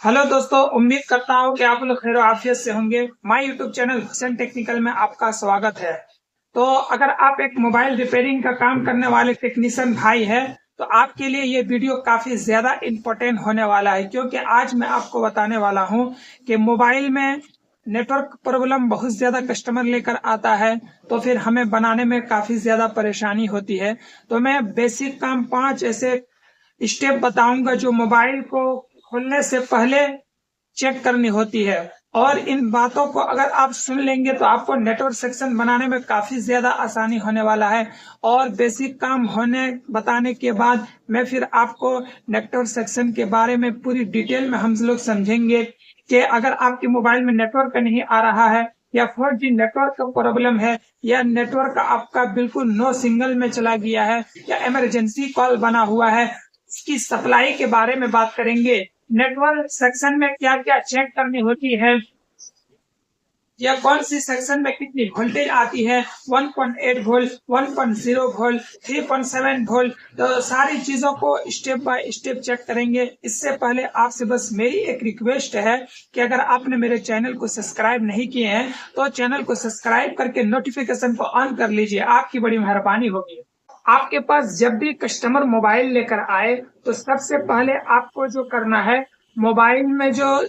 Hello दोस्तों, उम्मीद करता हूँ कि आप लोग खैर आफियत से होंगे। My YouTube channel Hussain technical में आपका स्वागत है। तो अगर आप एक मोबाइल रिपेयरिंग का काम करने वाले टेक्नीशियन भाई है तो आपके लिए ये वीडियो काफी ज्यादा इम्पोर्टेंट होने वाला है, क्योंकि आज मैं आपको बताने वाला हूँ कि मोबाइल में नेटवर्क प्रॉब्लम बहुत ज्यादा कस्टमर लेकर आता है, तो फिर हमें बनाने में काफी ज्यादा परेशानी होती है। तो मैं बेसिक काम 5 ऐसे स्टेप बताऊंगा जो मोबाइल को खोलने से पहले चेक करनी होती है, और इन बातों को अगर आप सुन लेंगे तो आपको नेटवर्क सेक्शन बनाने में काफी ज्यादा आसानी होने वाला है। और बेसिक काम होने बताने के बाद मैं फिर आपको नेटवर्क सेक्शन के बारे में पूरी डिटेल में हम लोग समझेंगे कि अगर आपके मोबाइल में नेटवर्क नहीं आ रहा है या 4G नेटवर्क का प्रॉब्लम है या नेटवर्क आपका बिल्कुल नो सिग्नल में चला गया है या इमरजेंसी कॉल बना हुआ है, इसकी सप्लाई के बारे में बात करेंगे। नेटवर्क सेक्शन में क्या क्या चेक करनी होती है या कौन सी सेक्शन में कितनी वोल्टेज आती है, 1.8 वोल्ट, 1.0 वोल्ट, 3.7 वोल्ट, तो सारी चीजों को स्टेप बाय स्टेप चेक करेंगे। इससे पहले आपसे बस मेरी एक रिक्वेस्ट है कि अगर आपने मेरे चैनल को सब्सक्राइब नहीं किए हैं तो चैनल को सब्सक्राइब करके नोटिफिकेशन को ऑन कर लीजिए, आपकी बड़ी मेहरबानी होगी। आपके पास जब भी कस्टमर मोबाइल लेकर आए तो सबसे पहले आपको जो करना है, मोबाइल में जो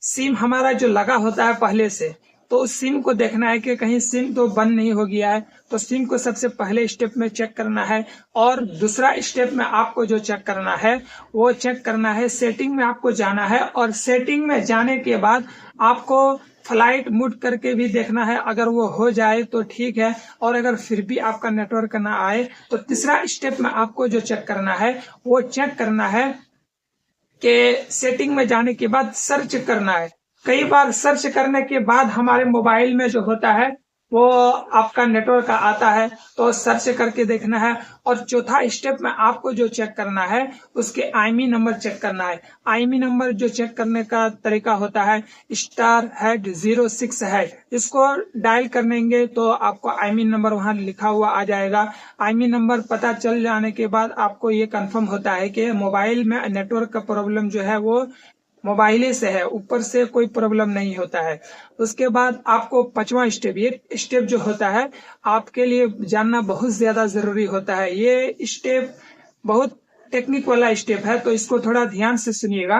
सिम हमारा जो लगा होता है पहले से, तो उस सिम को देखना है कि कहीं सिम तो बंद नहीं हो गया है। तो सिम को सबसे पहले स्टेप में चेक करना है। और दूसरा स्टेप में आपको जो चेक करना है वो चेक करना है, सेटिंग में आपको जाना है, और सेटिंग में जाने के बाद आपको फ्लाइट मूड करके भी देखना है। अगर वो हो जाए तो ठीक है, और अगर फिर भी आपका नेटवर्क ना आए तो तीसरा स्टेप में आपको जो चेक करना है वो चेक करना है कि सेटिंग में जाने के बाद सर्च करना है। कई बार सर्च करने के बाद हमारे मोबाइल में जो होता है वो आपका नेटवर्क आता है, तो सर्च करके देखना है। और चौथा स्टेप में आपको जो चेक करना है उसके आईएमई नंबर चेक करना है। आईएमई नंबर जो चेक करने का तरीका होता है *#06#। इसको डायल करेंगे तो आपको आईएमई नंबर वहां लिखा हुआ आ जाएगा। आईएमई नंबर पता चल जाने के बाद आपको ये कंफर्म होता है कि मोबाइल में नेटवर्क का प्रॉब्लम जो है वो मोबाइल से है, ऊपर से कोई प्रॉब्लम नहीं होता है। उसके बाद आपको 5वां स्टेप, ये स्टेप जो होता है आपके लिए जानना बहुत ज्यादा जरूरी होता है। ये स्टेप बहुत टेक्निक वाला स्टेप है, तो इसको थोड़ा ध्यान से सुनिएगा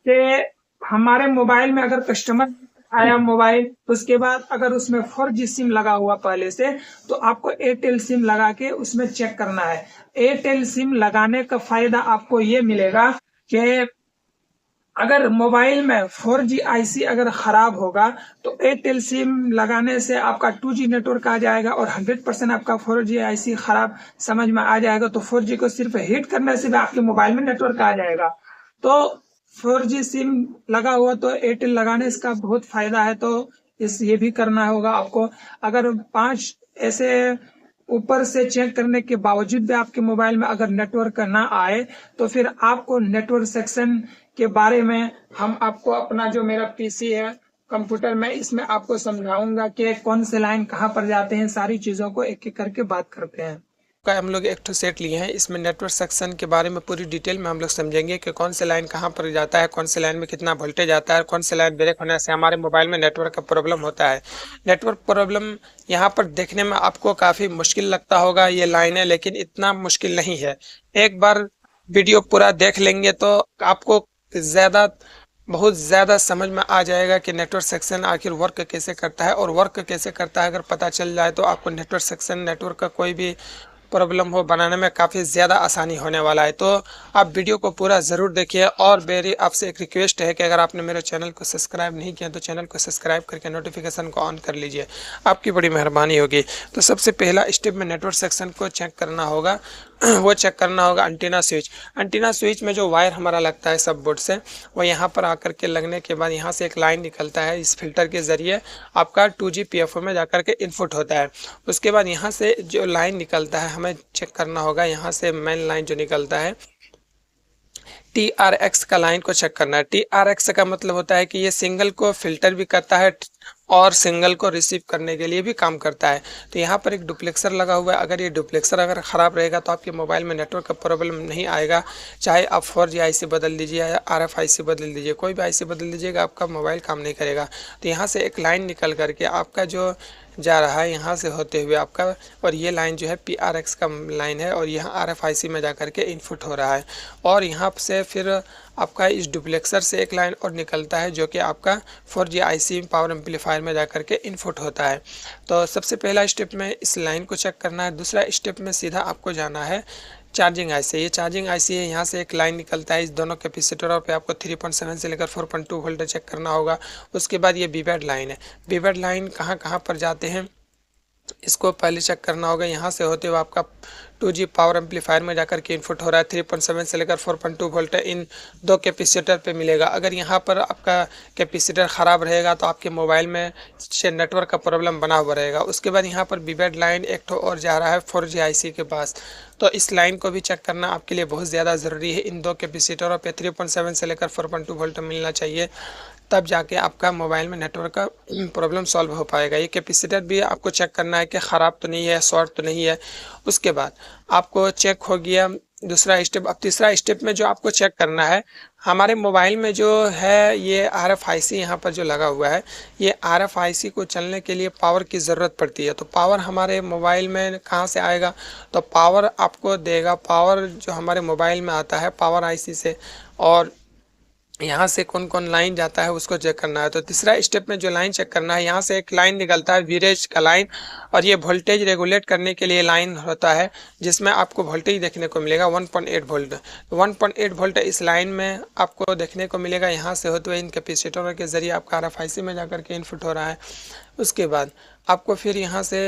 कि हमारे मोबाइल में अगर कस्टमर आया मोबाइल, उसके बाद अगर उसमें 4G सिम लगा हुआ पहले से, तो आपको एयरटेल सिम लगा के उसमें चेक करना है। एयरटेल सिम लगाने का फायदा आपको ये मिलेगा कि अगर मोबाइल में 4G आईसी अगर खराब होगा तो एयरटेल सिम लगाने से आपका 2G नेटवर्क आ जाएगा, और 100% आपका 4G आईसी खराब समझ में आ जाएगा। तो 4G को सिर्फ हिट करने से भी आपके मोबाइल में नेटवर्क आ जाएगा। तो 4G सिम लगा हुआ तो एयरटेल लगाने इसका बहुत फायदा है, तो ये भी करना होगा आपको। अगर 5 ऐसे ऊपर से चेक करने के बावजूद भी आपके मोबाइल में अगर नेटवर्क ना आए तो फिर आपको नेटवर्क सेक्शन के बारे में हम आपको अपना जो मेरा पीसी है कंप्यूटर में, इसमें आपको समझाऊंगा कि कौन से लाइन कहाँ पर जाते हैं। सारी चीजों को एक एक करके बात करते हैं। का हम लोग एक ठो सेट लिए हैं, इसमें नेटवर्क सेक्शन के बारे में पूरी डिटेल में हम लोग समझेंगे कि कौन से लाइन कहाँ पर जाता है, कौन से लाइन में कितना वोल्टेज आता है, कौन से लाइन ब्रेक होने से हमारे मोबाइल में नेटवर्क का प्रॉब्लम होता है। नेटवर्क प्रॉब्लम यहाँ पर देखने में आपको काफ़ी मुश्किल लगता होगा ये लाइनें, लेकिन इतना मुश्किल नहीं है। एक बार वीडियो पूरा देख लेंगे तो आपको बहुत ज़्यादा समझ में आ जाएगा कि नेटवर्क सेक्शन आखिर वर्क कैसे करता है। और वर्क कैसे करता है अगर पता चल जाए तो आपको नेटवर्क सेक्शन, नेटवर्क का कोई भी प्रॉब्लम हो बनाने में काफ़ी ज़्यादा आसानी होने वाला है। तो आप वीडियो को पूरा ज़रूर देखिए। और मेरी आपसे एक रिक्वेस्ट है कि अगर आपने मेरे चैनल को सब्सक्राइब नहीं किया तो चैनल को सब्सक्राइब करके नोटिफिकेशन को ऑन कर लीजिए, आपकी बड़ी मेहरबानी होगी। तो सबसे पहला स्टेप में नेटवर्क सेक्शन को चेक करना होगा, वो चेक करना होगा एंटीना स्विच। एंटीना स्विच में जो वायर हमारा लगता है सब बोर्ड से, वो यहाँ पर आकर के लगने के बाद यहाँ से एक लाइन निकलता है, इस फिल्टर के ज़रिए आपका 2G PFO में जाकर के इनपुट होता है। उसके बाद यहाँ से जो लाइन निकलता है हमें चेक करना होगा, यहाँ से मेन लाइन जो निकलता है TRX का लाइन को चेक करना है। TRX का मतलब होता है कि ये सिंगल को फिल्टर भी करता है और सिंगल को रिसीव करने के लिए भी काम करता है। तो यहाँ पर एक डुप्लेक्सर लगा हुआ है, अगर ये डुप्लेक्सर अगर ख़राब रहेगा तो आपके मोबाइल में नेटवर्क का प्रॉब्लम नहीं आएगा। चाहे आप 4G IC बदल लीजिए या RF IC बदल दीजिए, कोई भी IC बदल दीजिएगा आपका मोबाइल काम नहीं करेगा। तो यहाँ से एक लाइन निकल करके आपका जो जा रहा है यहाँ से होते हुए आपका, और ये लाइन जो है PRX का लाइन है और यहाँ RF IC में जा कर के इनपुट हो रहा है। और यहाँ से फिर आपका इस डुप्लेक्सर से एक लाइन और निकलता है जो कि आपका 4G IC पावर एम्पलीफायर में जा कर के इनपुट होता है। तो सबसे पहला स्टेप में इस लाइन को चेक करना है। दूसरा स्टेप में सीधा आपको जाना है चार्जिंग IC। ये चार्जिंग IC है, यहाँ से एक लाइन निकलता है, इस दोनों कैपेसिटरों पे आपको 3.7 से लेकर 4.2 वोल्ट चेक करना होगा। उसके बाद ये बीबेड लाइन है। बीबेड लाइन कहाँ कहाँ पर जाते हैं इसको पहले चेक करना होगा। यहाँ से होते हुए आपका 2G पावर एम्पलीफायर में जाकर के इनपुट हो रहा है, 3.7 से लेकर 4.2 वोल्ट इन दो कैपेसिटर पे मिलेगा। अगर यहाँ पर आपका कैपेसिटर ख़राब रहेगा तो आपके मोबाइल में से नेटवर्क का प्रॉब्लम बना हुआ रहेगा। उसके बाद यहाँ पर बीबेड लाइन एक तो और जा रहा है 4G IC के पास, तो इस लाइन को भी चेक करना आपके लिए बहुत ज़्यादा ज़रूरी है। इन दो कैपेसिटरों पे 3.7 से लेकर 4.2 वोल्ट मिलना चाहिए, तब जाके आपका मोबाइल में नेटवर्क का प्रॉब्लम सॉल्व हो पाएगा। ये कैपेसिटर भी आपको चेक करना है कि ख़राब तो नहीं है, शॉर्ट तो नहीं है। उसके बाद आपको चेक हो गया दूसरा स्टेप। अब तीसरा स्टेप में जो आपको चेक करना है, हमारे मोबाइल में जो है ये RF IC यहाँ पर जो लगा हुआ है, ये RF IC को चलने के लिए पावर की ज़रूरत पड़ती है। तो पावर हमारे मोबाइल में कहाँ से आएगा, तो पावर आपको देगा, पावर जो हमारे मोबाइल में आता है पावर IC से, और यहाँ से कौन कौन लाइन जाता है उसको चेक करना है। तो तीसरा स्टेप में जो लाइन चेक करना है, यहाँ से एक लाइन निकलता है वीरेज का लाइन, और ये वोल्टेज रेगुलेट करने के लिए लाइन होता है, जिसमें आपको वोल्टेज देखने को मिलेगा 1.8 वोल्ट। 1.8 वोल्ट इस लाइन में आपको देखने को मिलेगा। यहाँ से होते हुए इन कैपेसिटरों के ज़रिए आपका RF IC में जाकर के इनपुट हो रहा है। उसके बाद आपको फिर यहाँ से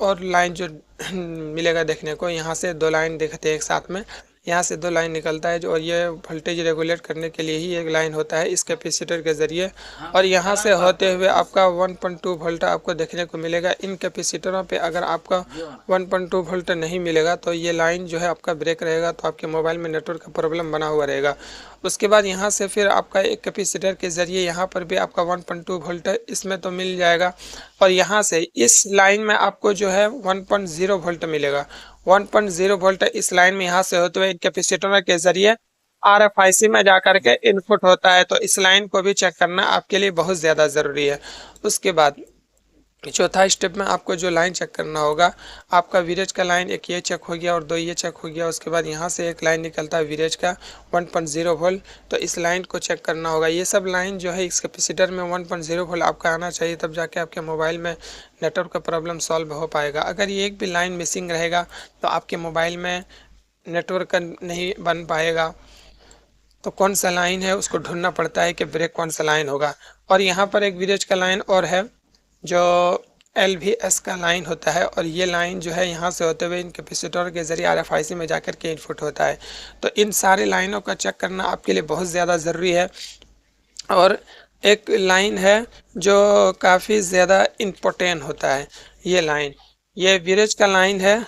और लाइन जो मिलेगा देखने को, यहाँ से दो लाइन देखते हैं एक साथ में, यहाँ से दो लाइन निकलता है जो, और ये वोल्टेज रेगुलेट करने के लिए ही एक लाइन होता है इस कैपेसिटर के ज़रिए। और यहाँ से होते हुए आपका 1.2 वोल्ट आपको देखने को मिलेगा। इन कैपेसिटरों पे अगर आपका 1.2 वोल्ट नहीं मिलेगा तो ये लाइन जो है आपका ब्रेक रहेगा, तो आपके मोबाइल में नेटवर्क का प्रॉब्लम बना हुआ रहेगा। उसके बाद यहाँ से फिर आपका एक कैपेसिटर के ज़रिए यहाँ पर भी आपका 1.2 वोल्ट इसमें तो मिल जाएगा, और यहाँ से इस लाइन में आपको जो है 1.0 वोल्ट मिलेगा। 1.0 वोल्ट इस लाइन में यहाँ से होते हुए कैपेसिटर के ज़रिए RF IC में जाकर के इनपुट होता है। तो इस लाइन को भी चेक करना आपके लिए बहुत ज़्यादा ज़रूरी है। उसके बाद चौथा स्टेप में आपको जो लाइन चेक करना होगा, आपका वीरेज का लाइन एक ये चेक हो गया और दो ये चेक हो गया। उसके बाद यहाँ से एक लाइन निकलता है वीरेज का 1.0 वोल्ट, तो इस लाइन को चेक करना होगा। ये सब लाइन जो है इस कैपेसिटर में 1.0 वोल्ट आपका आना चाहिए, तब जाके आपके मोबाइल में नेटवर्क का प्रॉब्लम सॉल्व हो पाएगा। अगर ये एक भी लाइन मिसिंग रहेगा तो आपके मोबाइल में नेटवर्क नहीं बन पाएगा। तो कौन सा लाइन है उसको ढूंढना पड़ता है कि ब्रेक कौन सा लाइन होगा। और यहाँ पर एक वीरेज का लाइन और है जो LVS का लाइन होता है, और ये लाइन जो है यहाँ से होते हुए इन कैपेसिटर के ज़रिए RF IC में जाकर के इनपुट होता है। तो इन सारे लाइनों का चेक करना आपके लिए बहुत ज़्यादा ज़रूरी है। और एक लाइन है जो काफ़ी ज़्यादा इम्पोर्टेंट होता है, ये लाइन, ये वीरेज का लाइन है।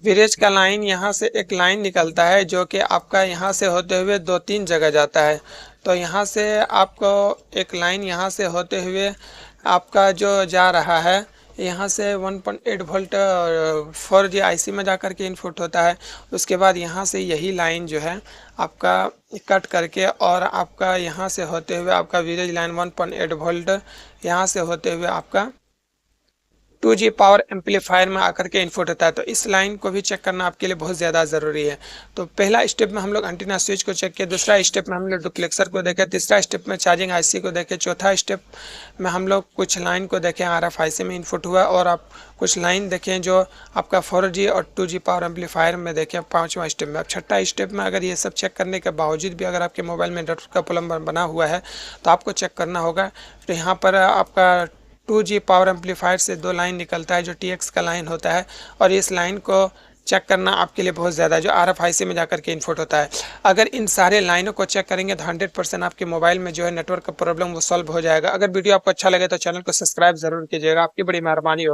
वीरेज का लाइन यहाँ से एक लाइन निकलता है जो कि आपका यहाँ से होते हुए 2-3 जगह जाता है। तो यहाँ से आपको एक लाइन यहाँ से होते हुए आपका जो जा रहा है, यहाँ से 1.8 वोल्ट 4G IC में जाकर के इनपुट होता है। उसके बाद यहाँ से यही लाइन जो है आपका कट करके और आपका यहाँ से होते हुए आपका वीरेज लाइन 1.8 वोल्ट यहाँ से होते हुए आपका 2G पावर एम्पलीफायर में आकर के इनपुट होता है। तो इस लाइन को भी चेक करना आपके लिए बहुत ज़्यादा ज़रूरी है। तो पहला स्टेप में हम लोग एंटीना स्विच को चेक किया, दूसरा स्टेप में हम लोग डुप्लेक्सर को देखे, तीसरा स्टेप में चार्जिंग IC को देखे, चौथा स्टेप में हम लोग कुछ लाइन को देखें RF IC में इनपुट हुआ, और आप कुछ लाइन देखें जो आपका 4G और 2G पावर एम्पलीफायर में देखें पाँचवा स्टेप में। अब छठा स्टेप में अगर ये सब चेक करने के बावजूद भी अगर आपके मोबाइल में नेटवर्क का प्रॉब्लम बना हुआ है तो आपको चेक करना होगा। तो यहाँ पर आपका 2G पावर एम्पलीफायर से दो लाइन निकलता है जो TX का लाइन होता है, और इस लाइन को चेक करना आपके लिए बहुत ज़्यादा जो RF IC में जाकर के इनपुट होता है। अगर इन सारे लाइनों को चेक करेंगे तो 100% आपके मोबाइल में जो है नेटवर्क का प्रॉब्लम वो सॉल्व हो जाएगा। अगर वीडियो आपको अच्छा लगे तो चैनल को सब्सक्राइब ज़रूर कीजिएगा, आपकी बड़ी मेहरबानी हो।